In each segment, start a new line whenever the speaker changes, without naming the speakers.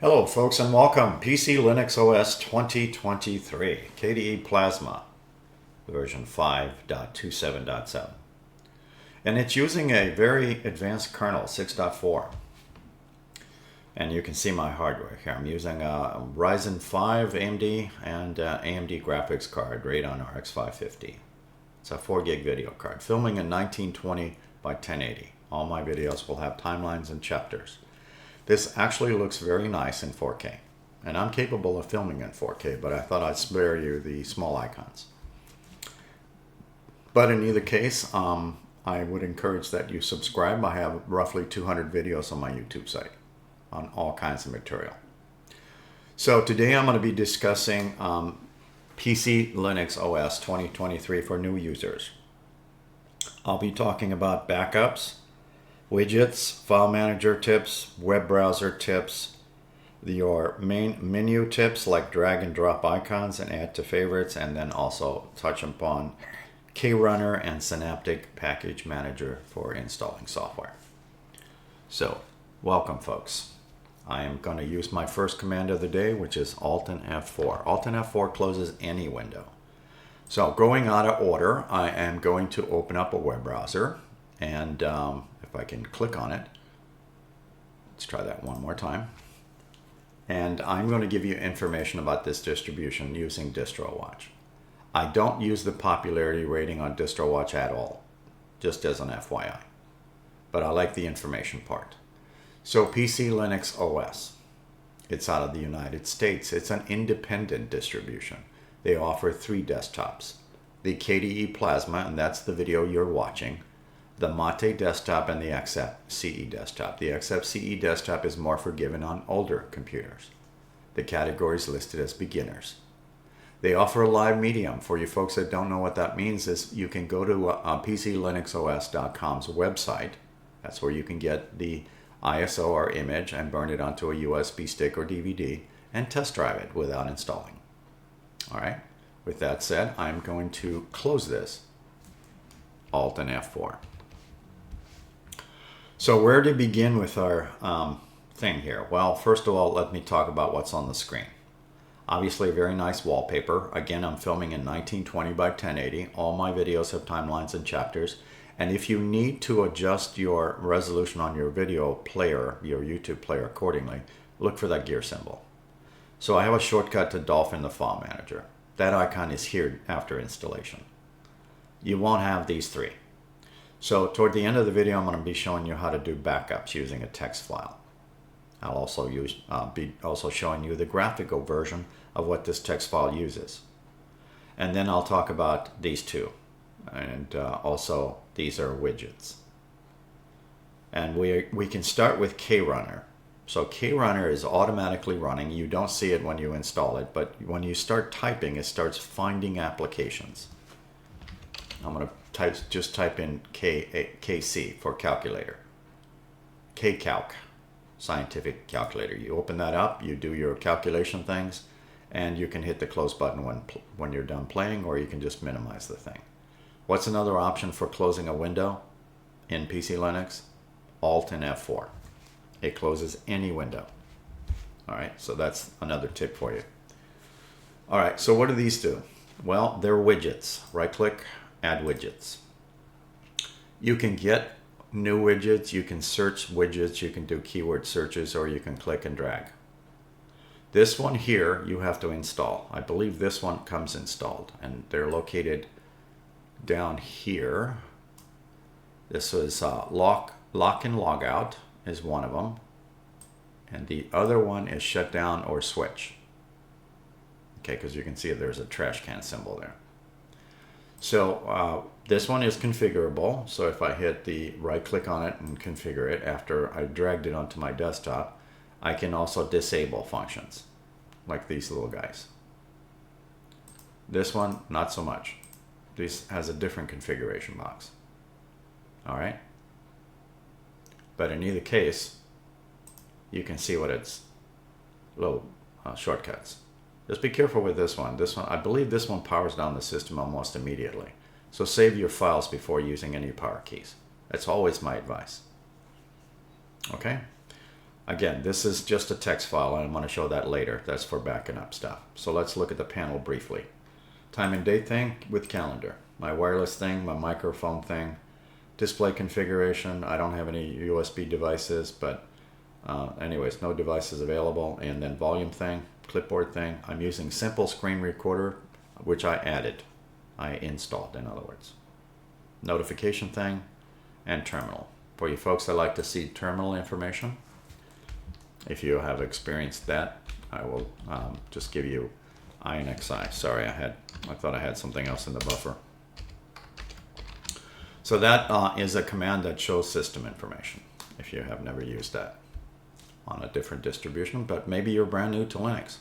Hello folks and welcome. PCLinuxOS 2023, KDE Plasma version 5.27.7. And it's using a very advanced kernel, 6.4. And you can see my hardware here. I'm using a Ryzen 5 AMD and AMD graphics card, Radeon RX 550. It's a 4 gig video card, filming in 1920 by 1080. All my videos will have timelines and chapters. This actually looks very nice in 4K, and I'm capable of filming in 4K, but I thought I'd spare you the small icons. But in either case, I would encourage that you subscribe. I have roughly 200 videos on my YouTube site on all kinds of material. So today I'm going to be discussing PCLinuxOS 2023 for new users. I'll be talking about backups, widgets, file manager tips, web browser tips, your main menu tips like drag and drop icons and add to favorites, and then also touch upon Krunner and Synaptic Package Manager for installing software. So, welcome folks. I am going to use my first command of the day, which is Alt and F4. Alt and F4 closes any window. So, going out of order, I am going to open up a web browser, and if I can click on it, let's try that one more time. And I'm going to give you information about this distribution using DistroWatch. I don't use the popularity rating on DistroWatch at all, just as an FYI. But I like the information part. So PCLinuxOS, it's out of the United States. It's an independent distribution. They offer 3 desktops. The KDE Plasma, and that's the video you're watching, the Mate desktop, and the XFCE desktop. The XFCE desktop is more forgiving on older computers. The category is listed as beginners. They offer a live medium. For you folks that don't know what that means, is you can go to PCLinuxOS.com's website. That's where you can get the ISO or image and burn it onto a USB stick or DVD and test drive it without installing. All right. With that said, I'm going to close this. Alt and F4. So where to begin with our thing here? Well, first of all, let me talk about what's on the screen. Obviously a very nice wallpaper. Again, I'm filming in 1920 by 1080. All my videos have timelines and chapters. And if you need to adjust your resolution on your video player, your YouTube player accordingly, look for that gear symbol. So I have a shortcut to Dolphin the File Manager. That icon is here after installation. You won't have these 3. So toward the end of the video, I'm going to be showing you how to do backups using a text file. I'll also be showing you the graphical version of what this text file uses. And then I'll talk about these 2. And also, these are widgets. And we can start with Krunner. So Krunner is automatically running. You don't see it when you install it, but when you start typing, it starts finding applications. I'm going to just type in KC for calculator. KCalc, scientific calculator. You open that up, you do your calculation things, and you can hit the close button when you're done playing, or you can just minimize the thing. What's another option for closing a window in PC Linux? Alt and F4. It closes any window. All right, so that's another tip for you. All right, so what do these do? Well, they're widgets. Right-click, add widgets. You can get new widgets, you can search widgets, you can do keyword searches, or you can click and drag. This one here you have to install. I believe this one comes installed, and they're located down here. This is lock and logout is one of them, and the other one is shut down or switch. Okay, because you can see there's a trash can symbol there. So this one is configurable. So if I hit the right click on it and configure it after I dragged it onto my desktop, I can also disable functions like these little guys. This one, not so much. This has a different configuration box. All right. But in either case, you can see what it's little shortcuts. Just be careful with this one. This one, I believe this one powers down the system almost immediately. So save your files before using any power keys. That's always my advice. Okay. Again, this is just a text file, and I'm going to show that later. That's for backing up stuff. So let's look at the panel briefly. Time and date thing with calendar. My wireless thing, my microphone thing. Display configuration. I don't have any USB devices, but anyways, no devices available. And then volume thing, clipboard thing. I'm using simple screen recorder, which I added. I installed, in other words. Notification thing and terminal. For you folks that like to see terminal information, if you have experienced that, I will just give you INXI. Sorry, I thought I had something else in the buffer. So that is a command that shows system information, if you have never used that on a different distribution, but maybe you're brand new to Linux.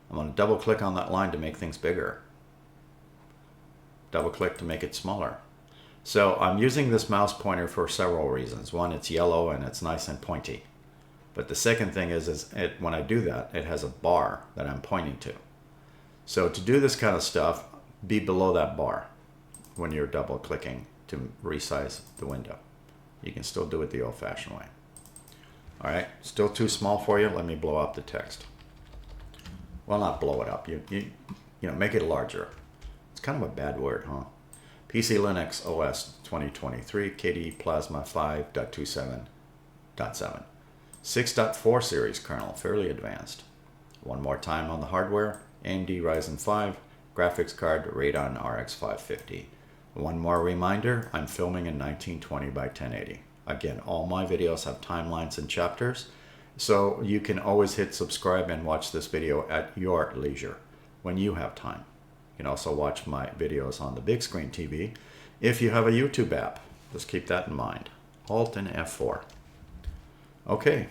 I'm going to double click on that line to make things bigger. Double click to make it smaller. So I'm using this mouse pointer for several reasons. One, it's yellow and it's nice and pointy. But the second thing is when I do that, it has a bar that I'm pointing to. So to do this kind of stuff, be below that bar when you're double clicking to resize the window. You can still do it the old-fashioned way. All right, still too small for you? Let me blow up the text. Well, not blow it up. You know, make it larger. It's kind of a bad word, huh? PCLinuxOS 2023, KDE Plasma 5.27.7. 6.4 series kernel, fairly advanced. One more time on the hardware, AMD Ryzen 5, graphics card Radeon RX 550. One more reminder, I'm filming in 1920 by 1080. Again, all my videos have timelines and chapters, so you can always hit subscribe and watch this video at your leisure when you have time. You can also watch my videos on the big screen TV if you have a YouTube app. Just keep that in mind. Alt and F4. Okay,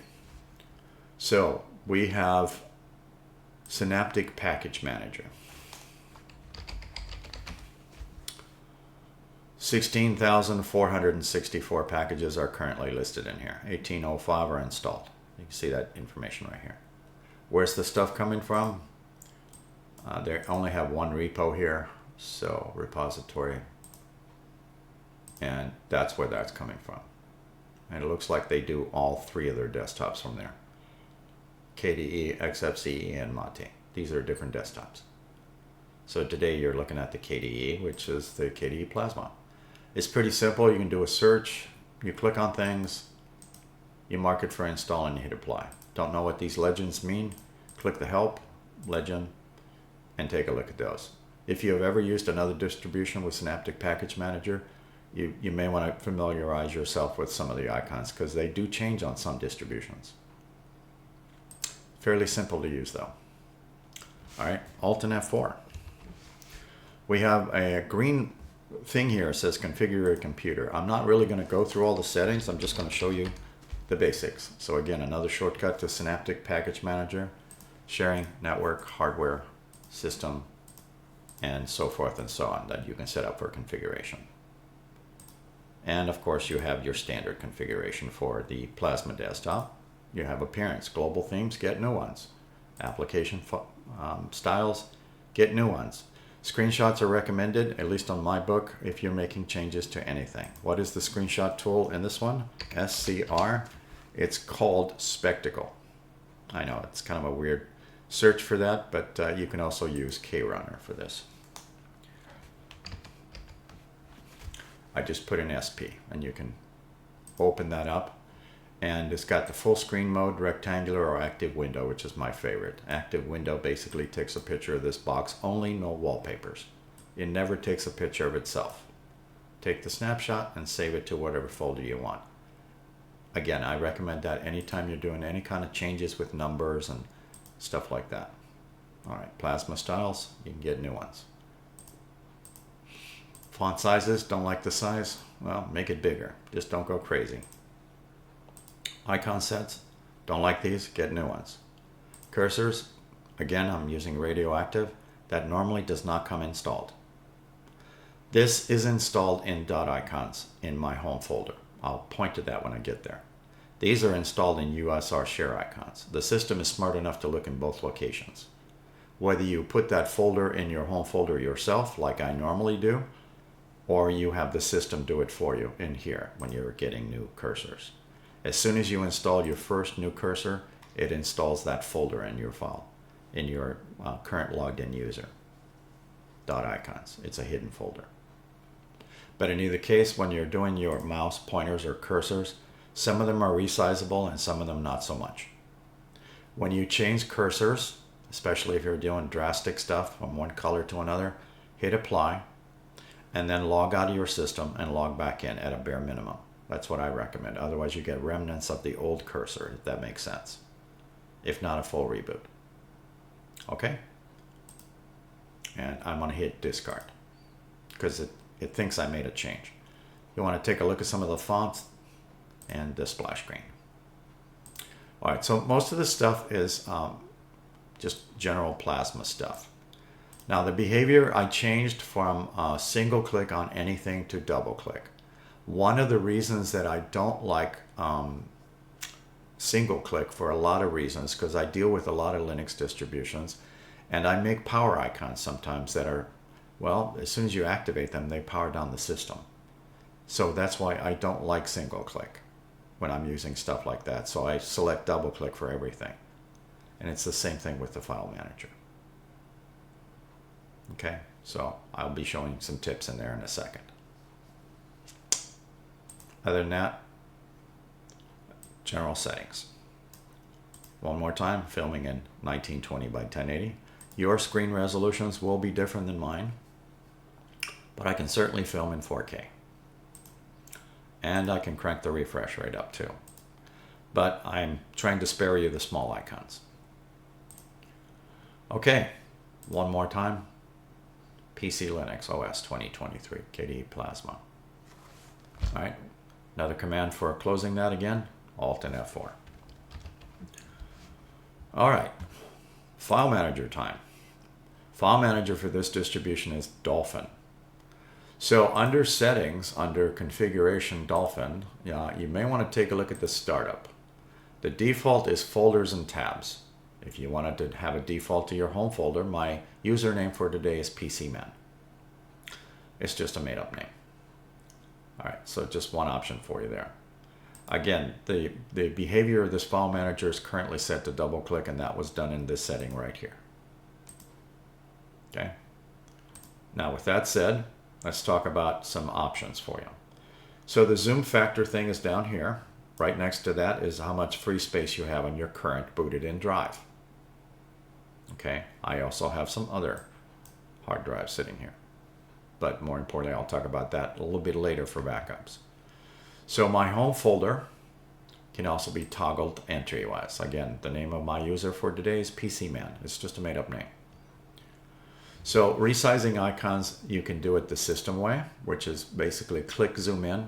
so we have Synaptic Package Manager. 16,464 packages are currently listed in here. 1805 are installed. You can see that information right here. Where's the stuff coming from? They only have one repo here, so repository, and that's where that's coming from. And it looks like they do all three of their desktops from there. KDE, XFCE, and Mate. These are different desktops. So today you're looking at the KDE, which is the KDE Plasma. It's pretty simple. You can do a search, you click on things, you mark it for install, and you hit apply. Don't know what these legends mean? Click the help, legend, and take a look at those. If you have ever used another distribution with Synaptic Package Manager, you may want to familiarize yourself with some of the icons because they do change on some distributions. Fairly simple to use though. All right, Alt and F4. We have a green thing here. It says configure your computer. I'm not really going to go through all the settings. I'm just going to show you the basics. So again, another shortcut to Synaptic Package Manager, sharing, network, hardware, system, and so forth and so on that you can set up for configuration. And of course you have your standard configuration for the Plasma desktop. You have appearance, global themes, get new ones. Application styles, get new ones. Screenshots are recommended, at least on my book, if you're making changes to anything. What is the screenshot tool in this one? SCR. It's called Spectacle. I know it's kind of a weird search for that, but you can also use Krunner for this. I just put in SP and you can open that up, and it's got the full screen mode, rectangular, or active window, which is my favorite. Active window basically takes a picture of this box only, no wallpapers. It never takes a picture of itself. Take the snapshot and save it to whatever folder you want. Again, I recommend that anytime you're doing any kind of changes with numbers and stuff like that. All right, Plasma styles, you can get new ones. Font sizes, don't like the size? Well, make it bigger. Just don't go crazy. Icon sets, don't like these? Get new ones. Cursors, again, I'm using Radioactive. That normally does not come installed. This is installed in .icons in my home folder. I'll point to that when I get there. These are installed in USR share icons. The system is smart enough to look in both locations. Whether you put that folder in your home folder yourself, like I normally do, or you have the system do it for you in here when you're getting new cursors. As soon as you install your first new cursor, it installs that folder in your file, in your current logged in user. .icons. It's a hidden folder. But in either case, when you're doing your mouse pointers or cursors, some of them are resizable and some of them not so much. When you change cursors, especially if you're doing drastic stuff from one color to another, hit apply and then log out of your system and log back in at a bare minimum. That's what I recommend. Otherwise you get remnants of the old cursor, if that makes sense. If not, a full reboot. Okay? And I'm going to hit discard because it thinks I made a change. You want to take a look at some of the fonts and the splash screen. All right, so most of this stuff is just general Plasma stuff. Now the behavior I changed from single click on anything to double click. One of the reasons that I don't like single click for a lot of reasons, because I deal with a lot of Linux distributions and I make power icons sometimes that are, well, as soon as you activate them, they power down the system. So that's why I don't like single click when I'm using stuff like that. So I select double click for everything. And it's the same thing with the file manager. Okay, so I'll be showing some tips in there in a second. Other than that, general settings. One more time, filming in 1920 by 1080. Your screen resolutions will be different than mine, but I can certainly film in 4K. And I can crank the refresh rate up too. But I'm trying to spare you the small icons. Okay, one more time. PCLinuxOS 2023, KDE Plasma. All right, another command for closing that again, Alt and F4. All right, file manager time. File manager for this distribution is Dolphin. So under settings, under configuration Dolphin, you may want to take a look at the startup. The default is folders and tabs. If you wanted to have a default to your home folder, my username for today is PCman. It's just a made-up name. All right, so just one option for you there. Again, the behavior of this file manager is currently set to double click, and that was done in this setting right here. Okay. Now with that said, let's talk about some options for you. So the zoom factor thing is down here. Right next to that is how much free space you have on your current booted in drive. Okay, I also have some other hard drives sitting here. But more importantly, I'll talk about that a little bit later for backups. So my home folder can also be toggled entry-wise. Again, the name of my user for today is PCman. It's just a made-up name. So resizing icons, you can do it the system way, which is basically click zoom in,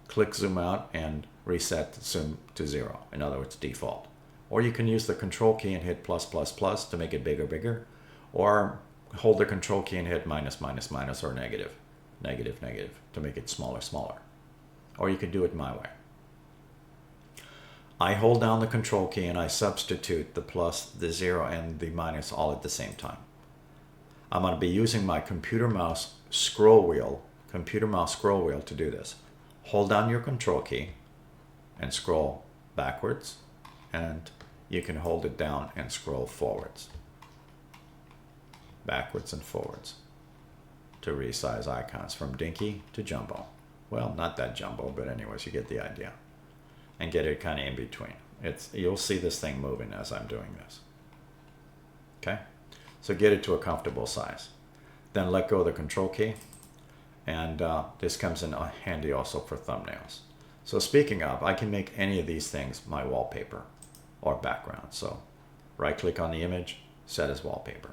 click zoom out, and reset zoom to 0. In other words, default. Or you can use the control key and hit plus plus plus to make it bigger, or hold the control key and hit minus minus minus, or negative negative to make it smaller. Or you could do it my way. I hold down the control key and I substitute the plus, the 0, and the minus all at the same time. I'm going to be using my computer mouse scroll wheel to do this. Hold down your control key and scroll backwards, and you can hold it down and scroll forwards. Backwards and forwards to resize icons from dinky to jumbo. Well, not that jumbo, but anyways, you get the idea. And get it kind of in between. You'll see this thing moving as I'm doing this. Okay? So get it to a comfortable size. Then let go of the control key. And this comes in handy also for thumbnails. So speaking of, I can make any of these things my wallpaper or background. So right click on the image, set as wallpaper.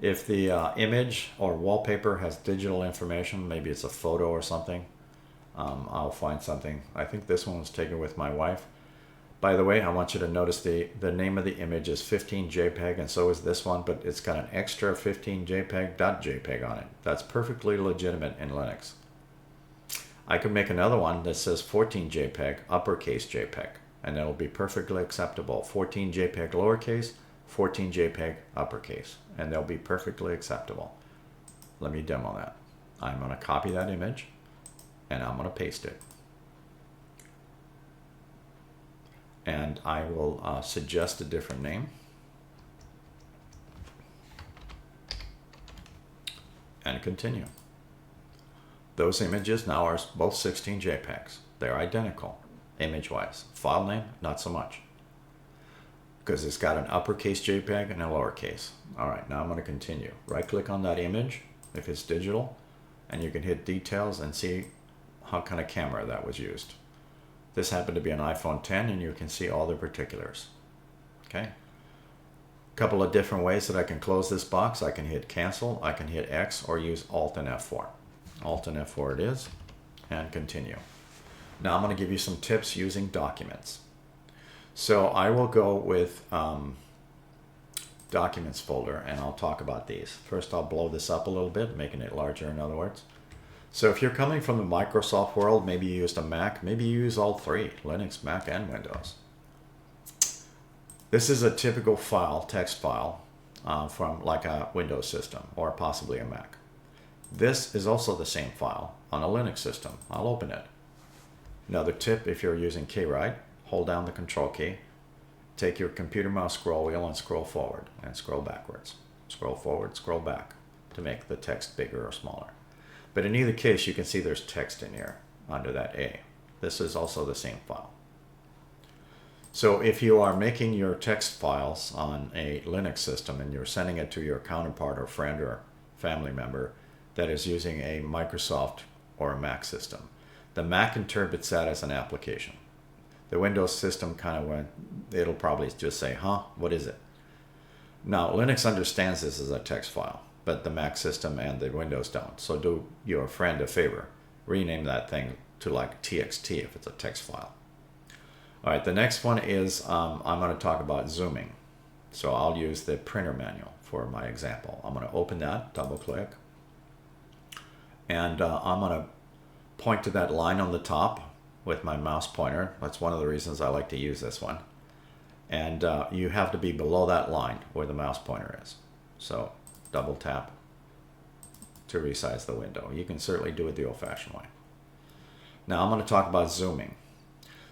If the image or wallpaper has digital information, maybe it's a photo or something, I'll find something. I think this one was taken with my wife. By the way, I want you to notice the name of the image is 15 JPEG, and so is this one, but it's got an extra 15 JPEG on it. That's perfectly legitimate in Linux. I could make another one that says 14 JPEG, uppercase JPEG, and that'll be perfectly acceptable. 14 JPEG lowercase, 14 JPEG uppercase, and they'll be perfectly acceptable. Let me demo that. I'm going to copy that image, and I'm going to paste it. and I will suggest a different name. And continue. Those images now are both 16 JPEGs. They're identical image-wise. File name, not so much, because it's got an uppercase JPEG and a lowercase. All right, now I'm going to continue. Right-click on that image if it's digital, and you can hit details and see how kind of camera that was used. This happened to be an iPhone 10, and you can see all the particulars. Okay. Couple of different ways that I can close this box. I can hit cancel, I can hit X, or use Alt and F4. Alt and F4 it is, and continue. Now I'm going to give you some tips using documents. So I will go with documents folder, and I'll talk about these. First I'll blow this up a little bit, making it larger in other words. So if you're coming from the Microsoft world, maybe you used a Mac, maybe you use all three, Linux, Mac, and Windows. This is a typical file, text file, from like a Windows system or possibly a Mac. This is also the same file on a Linux system. I'll open it. Another tip, if you're using keyWrite, hold down the Control key, take your computer mouse scroll wheel and scroll forward and scroll backwards. Scroll forward, scroll back to make the text bigger or smaller. But in either case, you can see there's text in here under that A. This is also the same file. So if you are making your text files on a Linux system and you're sending it to your counterpart or friend or family member that is using a Microsoft or a Mac system, the Mac interprets that as an application. The Windows system kind of it'll probably just say, huh, what is it? Now, Linux understands this as a text file, but the Mac system and the Windows don't. So do your friend a favor, rename that thing to like TXT if it's a text file. All right, the next one is I'm going to talk about zooming. So I'll use the printer manual for my example. I'm going to open that, double click, and I'm going to point to that line on the top with my mouse pointer. That's one of the reasons I like to use this one. And you have to be below that line where the mouse pointer is. So double tap to resize the window. You can certainly do it the old-fashioned way. Now I'm going to talk about zooming.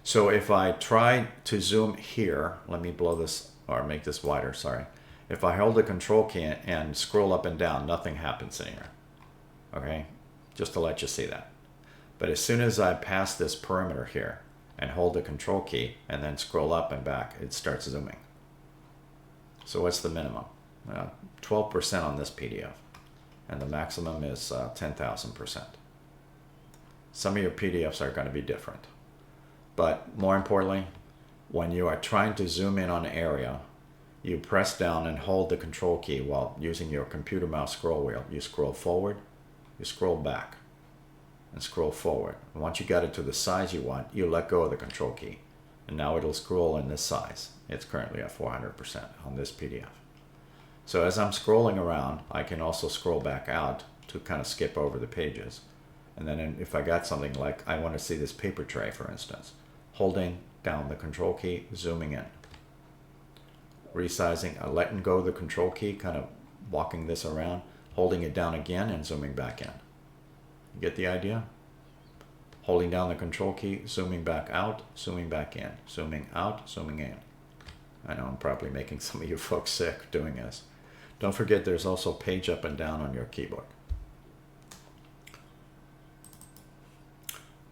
So if I try to zoom here, let me blow this or make this wider, sorry. If I hold the Control key and scroll up and down, nothing happens in here. Okay, just to let you see that. But as soon as I pass this perimeter here and hold the Control key and then scroll up and back, it starts zooming. So what's the minimum? 12% on this PDF, and the maximum is 10,000%. Some of your PDFs are going to be different. But more importantly, when you are trying to zoom in on an area, you press down and hold the Control key while using your computer mouse scroll wheel. You scroll forward, you scroll back, and scroll forward. And once you got it to the size you want, you let go of the Control key. And now it'll scroll in this size. It's currently at 400% on this PDF. So as I'm scrolling around, I can also scroll back out to kind of skip over the pages. And then if I got something like, I want to see this paper tray, for instance, holding down the Control key, zooming in. Resizing, letting go of the Control key, kind of walking this around, holding it down again and zooming back in. You get the idea? Holding down the Control key, zooming back out, zooming back in, zooming out, zooming in. I know I'm probably making some of you folks sick doing this. Don't forget there's also page up and down on your keyboard.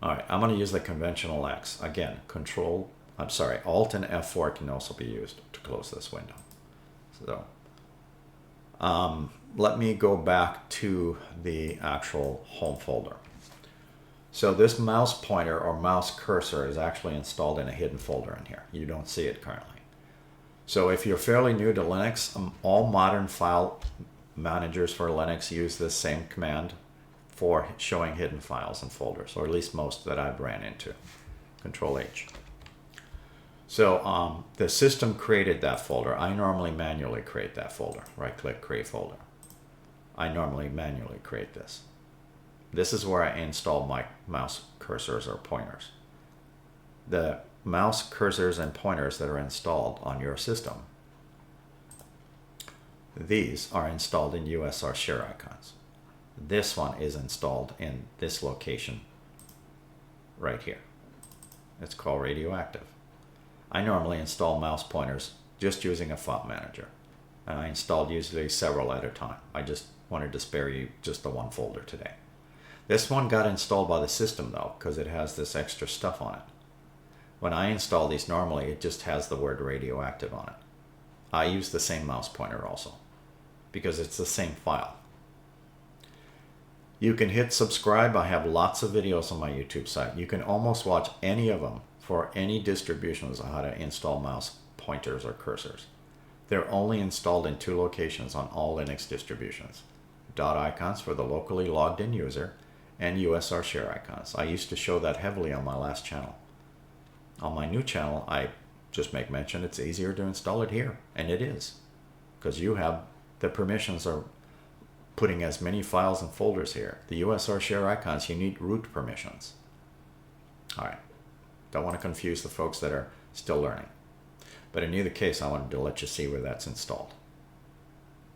All right, I'm going to use the conventional X. Again, Alt and F4 can also be used to close this window. So let me go back to the actual home folder. So this mouse pointer or mouse cursor is actually installed in a hidden folder in here. You don't see it currently. So if you're fairly new to Linux, all modern file managers for Linux use this same command for showing hidden files and folders, or at least most that I've ran into. Control H. So the system created that folder. I normally manually create that folder. Right click, create folder. I normally manually create this. This is where I install my mouse cursors or pointers. The mouse cursors and pointers that are installed on your system, these are installed in USR share icons. This one is installed in this location right here. It's called radioactive. I normally install mouse pointers just using a file manager. And I installed usually several at a time. I just wanted to spare you just the one folder today. This one got installed by the system though, because it has this extra stuff on it. When I install these normally, it just has the word radioactive on it. I use the same mouse pointer also, because it's the same file. You can hit subscribe. I have lots of videos on my YouTube site. You can almost watch any of them for any distributions on how to install mouse pointers or cursors. They're only installed in 2 locations on all Linux distributions. Dot icons for the locally logged in user and USR share icons. I used to show that heavily on my last channel. On my new channel, I just make mention it's easier to install it here, and it is, because you have the permissions are putting as many files and folders here. The USR share icons, you need root permissions. All right, don't want to confuse the folks that are still learning. But in either case, I wanted to let you see where that's installed.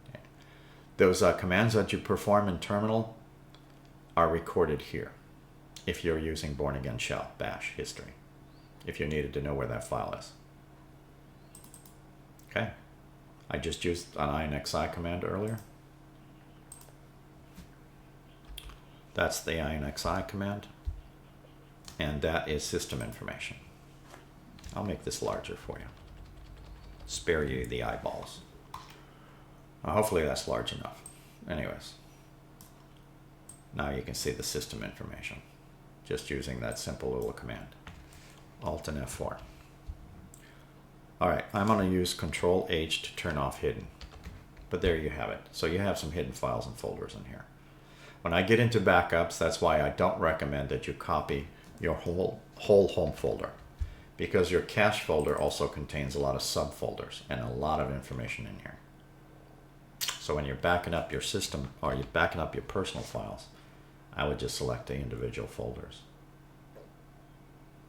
Okay. Those commands that you perform in terminal are recorded here if you're using Born Again Shell bash history, if you needed to know where that file is. Okay, I just used an inxi command earlier. That's the inxi command, and that is system information. I'll make this larger for you. Spare you the eyeballs. Hopefully that's large enough. Anyways, now you can see the system information just using that simple little command. Alt and F4. All right, I'm going to use Control H to turn off hidden. But there you have it. So you have some hidden files and folders in here. When I get into backups, that's why I don't recommend that you copy your whole home folder, because your cache folder also contains a lot of subfolders and a lot of information in here. So when you're backing up your system or you're backing up your personal files, I would just select the individual folders.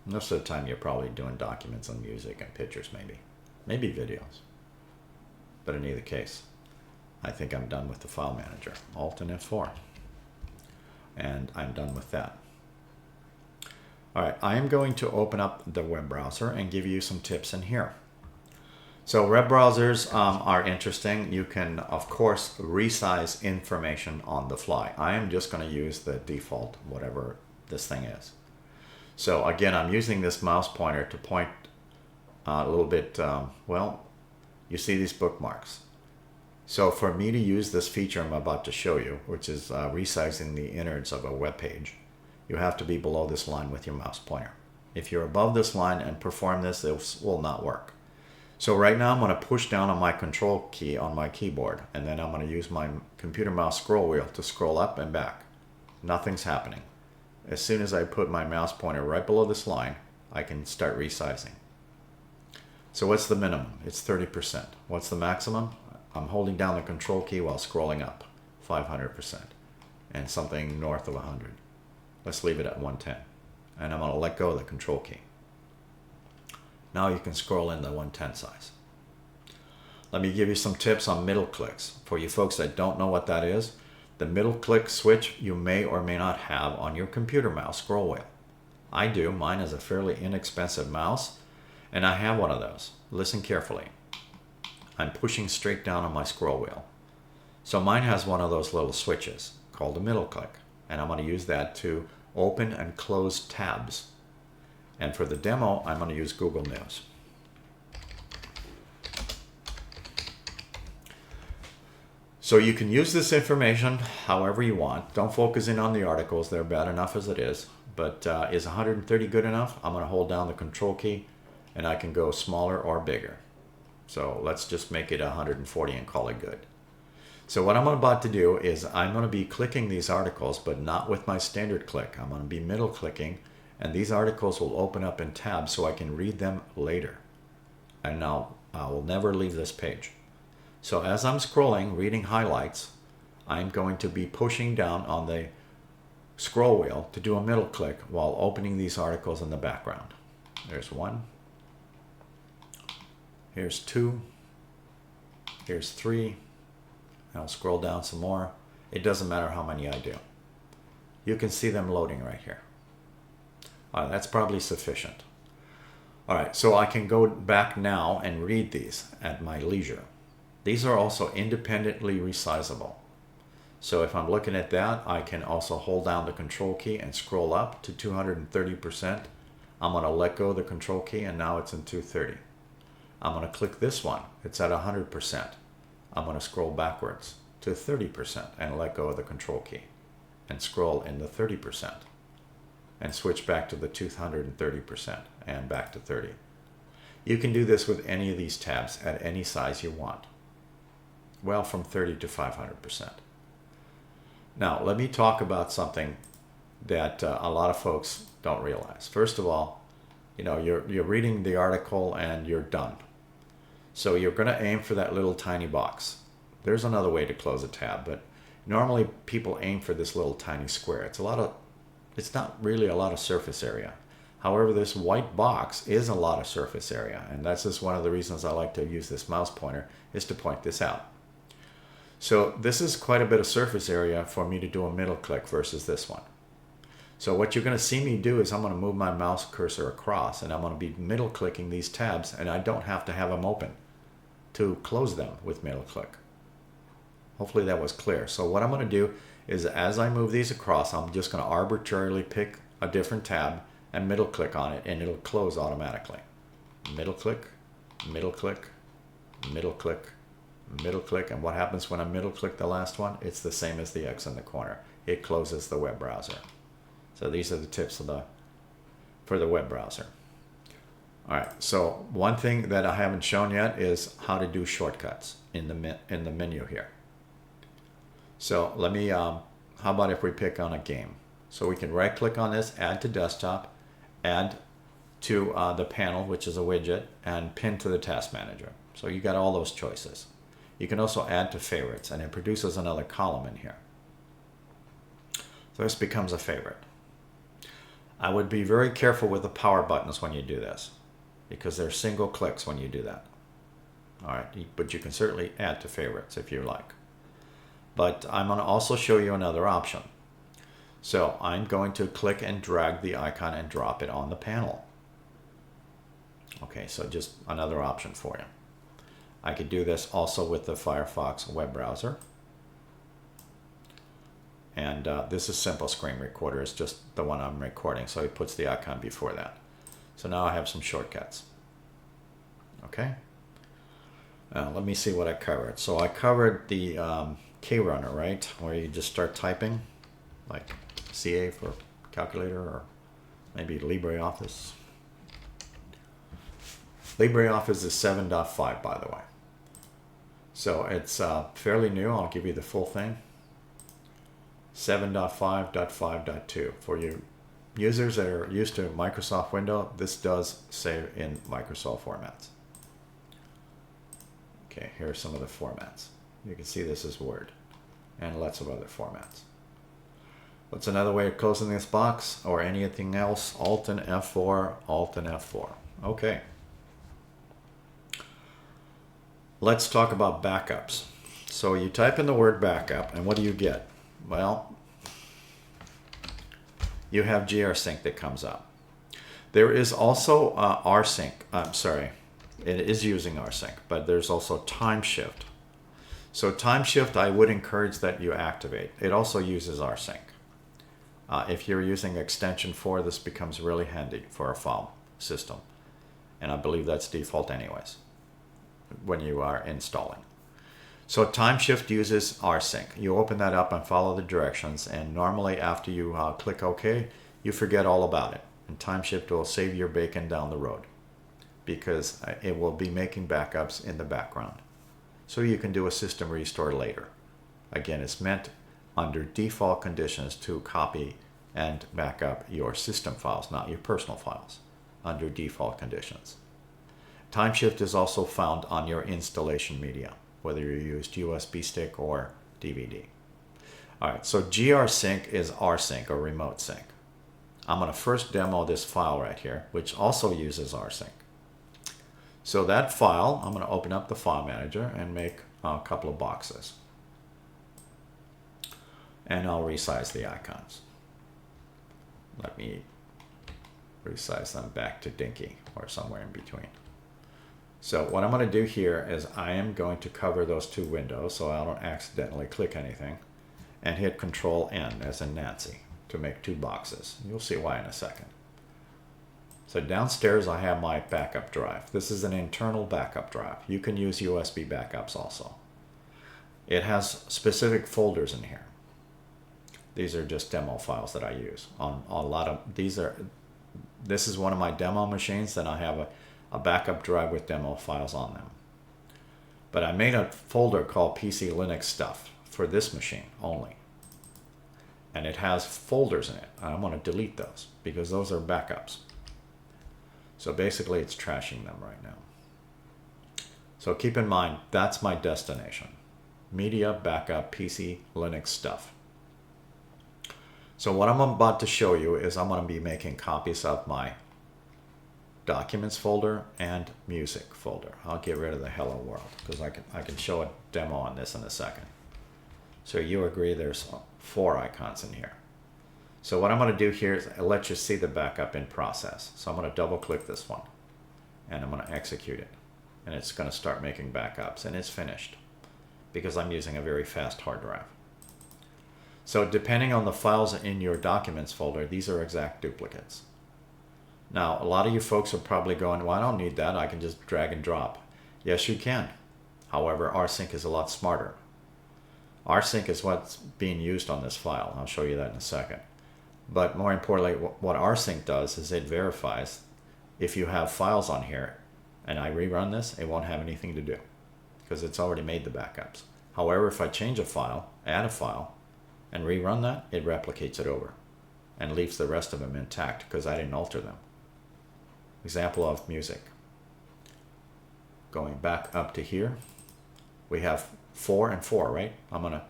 Most of the time you're probably doing documents and music and pictures, maybe videos. But in either case, I think I'm done with the file manager. Alt and F4. And I'm done with that. All right, I am going to open up the web browser and give you some tips in here. So web browsers are interesting. You can, of course, resize information on the fly. I am just going to use the default, whatever this thing is. So again, I'm using this mouse pointer to point a little bit, well, you see these bookmarks. So for me to use this feature I'm about to show you, which is resizing the innards of a web page, you have to be below this line with your mouse pointer. If you're above this line and perform this, it will not work. So right now I'm going to push down on my control key on my keyboard, and then I'm going to use my computer mouse scroll wheel to scroll up and back. Nothing's happening. As soon as I put my mouse pointer right below this line, I can start resizing. So what's the minimum? It's 30%. What's the maximum? I'm holding down the control key while scrolling up, 500%, and something north of 100. Let's leave it at 110. And I'm going to let go of the control key. Now you can scroll in the 110 size. Let me give you some tips on middle clicks. For you folks that don't know what that is, the middle click switch you may or may not have on your computer mouse scroll wheel. I do. Mine is a fairly inexpensive mouse, and I have one of those. Listen carefully. I'm pushing straight down on my scroll wheel. So mine has one of those little switches called a middle click, and I'm going to use that to open and close tabs. And for the demo, I'm going to use Google News. So you can use this information however you want. Don't focus in on the articles. They're bad enough as it is. But is 130 good enough? I'm going to hold down the control key, and I can go smaller or bigger. So let's just make it 140 and call it good. So what I'm about to do is I'm going to be clicking these articles, but not with my standard click. I'm going to be middle clicking, and these articles will open up in tabs so I can read them later. And now I will never leave this page. So as I'm scrolling, reading highlights, I'm going to be pushing down on the scroll wheel to do a middle click while opening these articles in the background. There's one. Here's two. Here's three. I'll scroll down some more. It doesn't matter how many I do. You can see them loading right here. That's probably sufficient. All right, so I can go back now and read these at my leisure. These are also independently resizable. So if I'm looking at that, I can also hold down the control key and scroll up to 230%. I'm going to let go of the control key and now it's in 230. I'm going to click this one. It's at 100%. I'm going to scroll backwards to 30% and let go of the control key and scroll in the 30% and switch back to the 230% and back to 30. You can do this with any of these tabs at any size you want. Well, from 30 to 500%. Now, let me talk about something that a lot of folks don't realize. First of all, you know, you're reading the article and you're done. So you're going to aim for that little tiny box. There's another way to close a tab, but normally people aim for this little tiny square. It's not really a lot of surface area. However, this white box is a lot of surface area, and that's just one of the reasons I like to use this mouse pointer, is to point this out. So this is quite a bit of surface area for me to do a middle click versus this one. So what you're going to see me do is I'm going to move my mouse cursor across and I'm going to be middle clicking these tabs, and I don't have to have them open to close them with middle click. Hopefully that was clear. So what I'm going to do is as I move these across, I'm just going to arbitrarily pick a different tab and middle click on it, and it'll close automatically. Middle click, middle click, middle click, middle click, and what happens when I middle click the last one? It's the same as the X in the corner. It closes the web browser. So these are the tips for the web browser. All right, so one thing that I haven't shown yet is how to do shortcuts in the menu here. So let me, how about if we pick on a game? So we can right click on this, add to desktop, add to the panel, which is a widget, and pin to the task manager. So you got all those choices. You can also add to favorites, and it produces another column in here. So this becomes a favorite. I would be very careful with the power buttons when you do this, because they're single clicks when you do that. All right, but you can certainly add to favorites if you like. But I'm going to also show you another option. So I'm going to click and drag the icon and drop it on the panel. Okay, so just another option for you. I could do this also with the Firefox web browser. And this is Simple Screen Recorder. It's just the one I'm recording, so it puts the icon before that. So now I have some shortcuts. Okay. Let me see what I covered. So I covered the Krunner, right? Where you just start typing, like CA for calculator, or maybe LibreOffice. LibreOffice is 7.5, by the way. So it's fairly new. I'll give you the full thing. 7.5.5.2. For you users that are used to Microsoft Windows, this does save in Microsoft formats. Okay, here are some of the formats. You can see this is Word and lots of other formats. What's another way of closing this box or anything else? Alt and F4, Alt and F4. Okay. Let's talk about backups. So you type in the word backup, and what do you get? Well, you have Grsync that comes up. There is also Rsync. I'm sorry, it is using Rsync, but there's also time shift. So time shift, I would encourage that you activate. It also uses Rsync. If you're using extension 4, this becomes really handy for a file system. And I believe that's default anyways when you are installing. So time shift uses Rsync. You open that up and follow the directions, and normally after you click OK, you forget all about it. And time shift will save your bacon down the road because it will be making backups in the background. So you can do a system restore later. Again, it's meant under default conditions to copy and back up your system files, not your personal files, under default conditions. Time shift is also found on your installation media, whether you used USB stick or DVD. All right, so Grsync is Rsync or remote sync. I'm going to first demo this file right here, which also uses Rsync. So that file, I'm going to open up the file manager and make a couple of boxes. And I'll resize the icons. Let me resize them back to dinky or somewhere in between. So what I'm going to do here is I am going to cover those two windows so I don't accidentally click anything, and hit Control N as in Nancy to make two boxes. You'll see why in a second. So downstairs I have my backup drive. This is an internal backup drive. You can use USB backups also. It has specific folders in here. These are just demo files that I use on a lot of these. This is one of my demo machines, and I have a backup drive with demo files on them. But I made a folder called PC Linux Stuff for this machine only. And it has folders in it. I'm going to delete those because those are backups. So basically it's trashing them right now. So keep in mind, that's my destination. Media backup PC Linux Stuff. So what I'm about to show you is I'm going to be making copies of my Documents folder and Music folder. I'll get rid of the Hello World because I can show a demo on this in a second. So you agree there's 4 icons in here. So what I'm going to do here is let you see the backup in process. So I'm going to double click this one and I'm going to execute it. And it's going to start making backups, and it's finished because I'm using a very fast hard drive. So depending on the files in your Documents folder, these are exact duplicates. Now, a lot of you folks are probably going, well, I don't need that. I can just drag and drop. Yes, you can. However, Rsync is a lot smarter. Rsync is what's being used on this file. I'll show you that in a second. But more importantly, what Rsync does is it verifies if you have files on here and I rerun this, it won't have anything to do because it's already made the backups. However, if I change a file, add a file, and rerun that, it replicates it over and leaves the rest of them intact because I didn't alter them. Example of music. Going back up to here, we have 4 and 4, right? I'm going to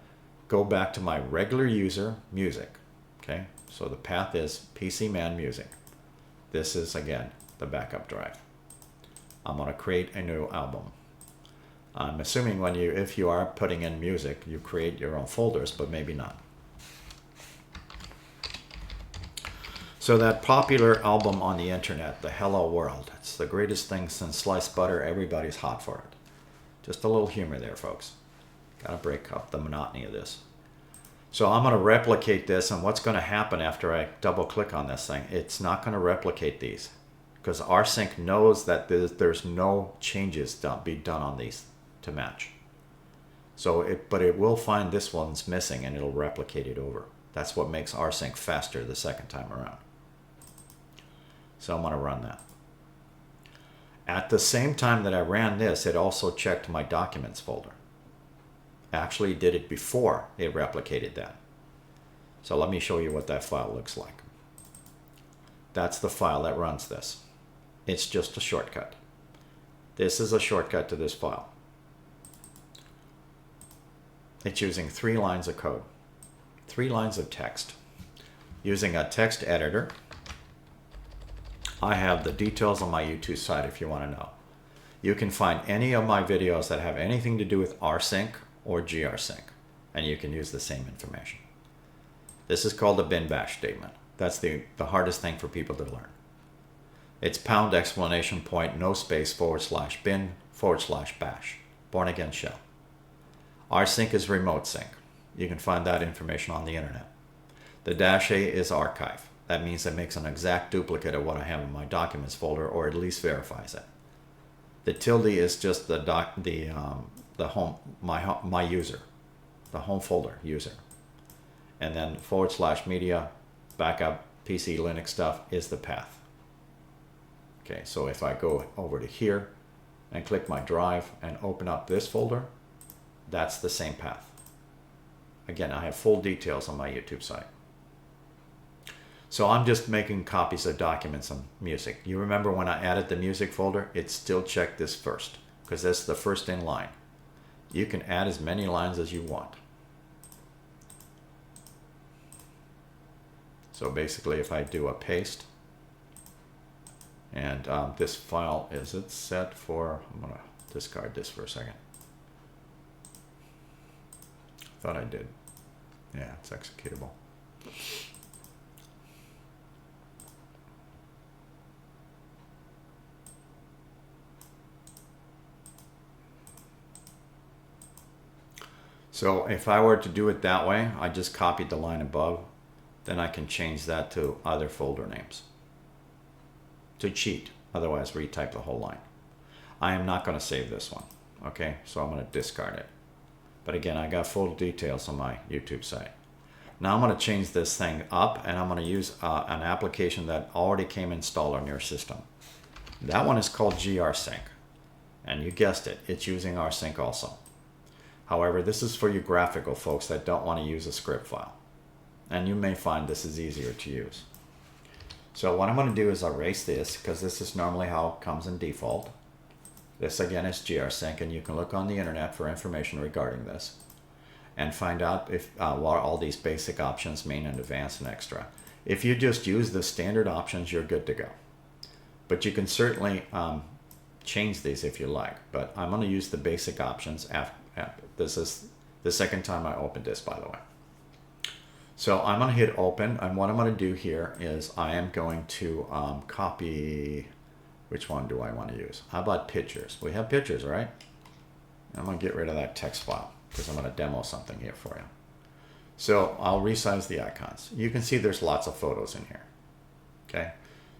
go back to my regular user music. Okay, so the path is PC man music. This is again the backup drive. I'm going to create a new album. I'm assuming if you are putting in music, you create your own folders, but maybe not. So that popular album on the internet, the Hello World, it's the greatest thing since sliced butter. Everybody's hot for it. Just a little humor there, folks. Got to break up the monotony of this. So I'm going to replicate this, and what's going to happen after I double click on this thing, it's not going to replicate these because Rsync knows that there's no changes be done on these to match. But it will find this one's missing and it'll replicate it over. That's what makes Rsync faster the second time around. So I'm going to run that. At the same time that I ran this, it also checked my Documents folder. Actually did it before it replicated that. So let me show you what that file looks like. That's the file that runs this. It's just a shortcut. This is a shortcut to this file. It's using 3 lines of code, 3 lines of text. Using a text editor. I have the details on my YouTube site if you want to know. You can find any of my videos that have anything to do with Rsync or Grsync, and you can use the same information. This is called a bin bash statement. That's the hardest thing for people to learn. It's pound exclamation point, no space, /bin, /bash, born again shell. Rsync is remote sync. You can find that information on the internet. The -A is archive. That means it makes an exact duplicate of what I have in my Documents folder, or at least verifies it. The tilde is just the home, my user, the home folder user. And then /media backup PC Linux Stuff is the path. Okay, so if I go over to here and click my drive and open up this folder, that's the same path. Again, I have full details on my YouTube site. So I'm just making copies of Documents and music. You remember when I added the music folder, it still checked this first because that's the first in line. You can add as many lines as you want. So basically if I do a paste, and this file, is it set for, I'm going to discard this for a second. Thought I did. Yeah, it's executable. So if I were to do it that way, I just copied the line above, then I can change that to other folder names to cheat. Otherwise, retype the whole line. I am not going to save this one. Okay, so I'm going to discard it. But again, I got full details on my YouTube site. Now I'm going to change this thing up, and I'm going to use an application that already came installed on your system. That one is called Grsync. And you guessed it, it's using rsync also. However, this is for you graphical folks that don't want to use a script file. And you may find this is easier to use. So what I'm going to do is erase this, because this is normally how it comes in default. This again is Grsync, and you can look on the internet for information regarding this and find out if what all these basic options mean in advanced and extra. If you just use the standard options, you're good to go. But you can certainly change these if you like, but I'm going to use the basic options after. This is the second time I opened this, by the way. So I'm going to hit open, and what I'm going to do here is I am going to copy, which one do I want to use? How about pictures? We have pictures, right? I'm going to get rid of that text file because I'm going to demo something here for you. So I'll resize the icons. You can see there's lots of photos in here. Okay,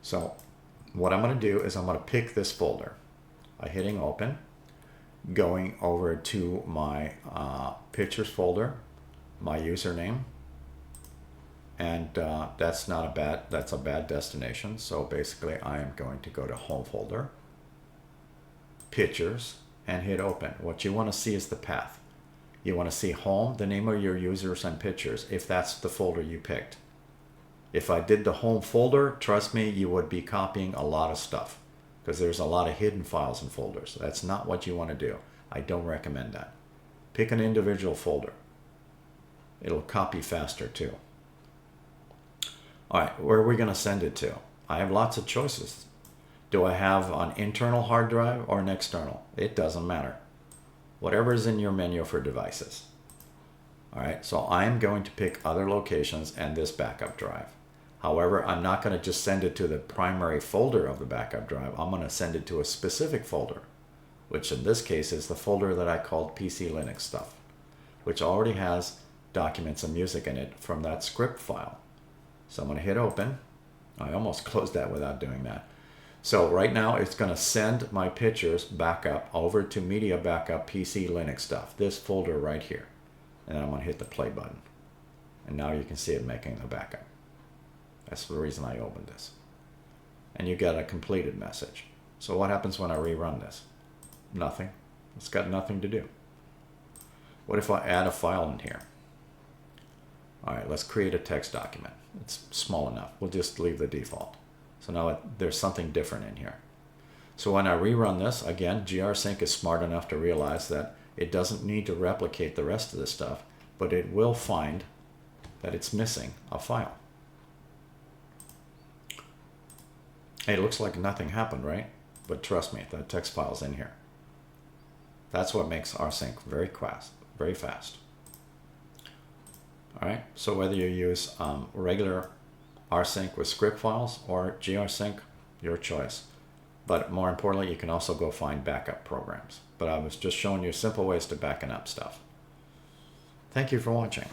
so what I'm going to do is I'm going to pick this folder by hitting open, going over to my pictures folder, my username, and that's a bad destination. So basically I am going to go to home folder, pictures, and hit open. What you want to see is the path. You want to see home, the name of your users, and pictures, if that's the folder you picked. If I did the home folder, trust me, you would be copying a lot of stuff, because there's a lot of hidden files and folders. That's not what you want to do. I don't recommend that. Pick an individual folder. It'll copy faster too. All right, where are we going to send it to? I have lots of choices. Do I have an internal hard drive or an external? It doesn't matter. Whatever is in your menu for devices. All right, so I'm going to pick other locations and this backup drive. However, I'm not going to just send it to the primary folder of the backup drive. I'm going to send it to a specific folder, which in this case is the folder that I called PC Linux stuff, which already has documents and music in it from that script file. So I'm going to hit open. I almost closed that without doing that. So right now it's going to send my pictures backup over to media backup PC Linux stuff, this folder right here. And then I'm going to hit the play button. And now you can see it making the backup. That's the reason I opened this. And you get a completed message. So what happens when I rerun this? Nothing. It's got nothing to do. What if I add a file in here? All right, let's create a text document. It's small enough. We'll just leave the default. So now there's something different in here. So when I rerun this, again, Grsync is smart enough to realize that it doesn't need to replicate the rest of this stuff, but it will find that it's missing a file. Hey, it looks like nothing happened, right? But trust me, the text file's in here. That's what makes rsync very fast. All right, so whether you use regular rsync with script files or Grsync, your choice. But more importantly, you can also go find backup programs. But I was just showing you simple ways to backing up stuff. Thank you for watching.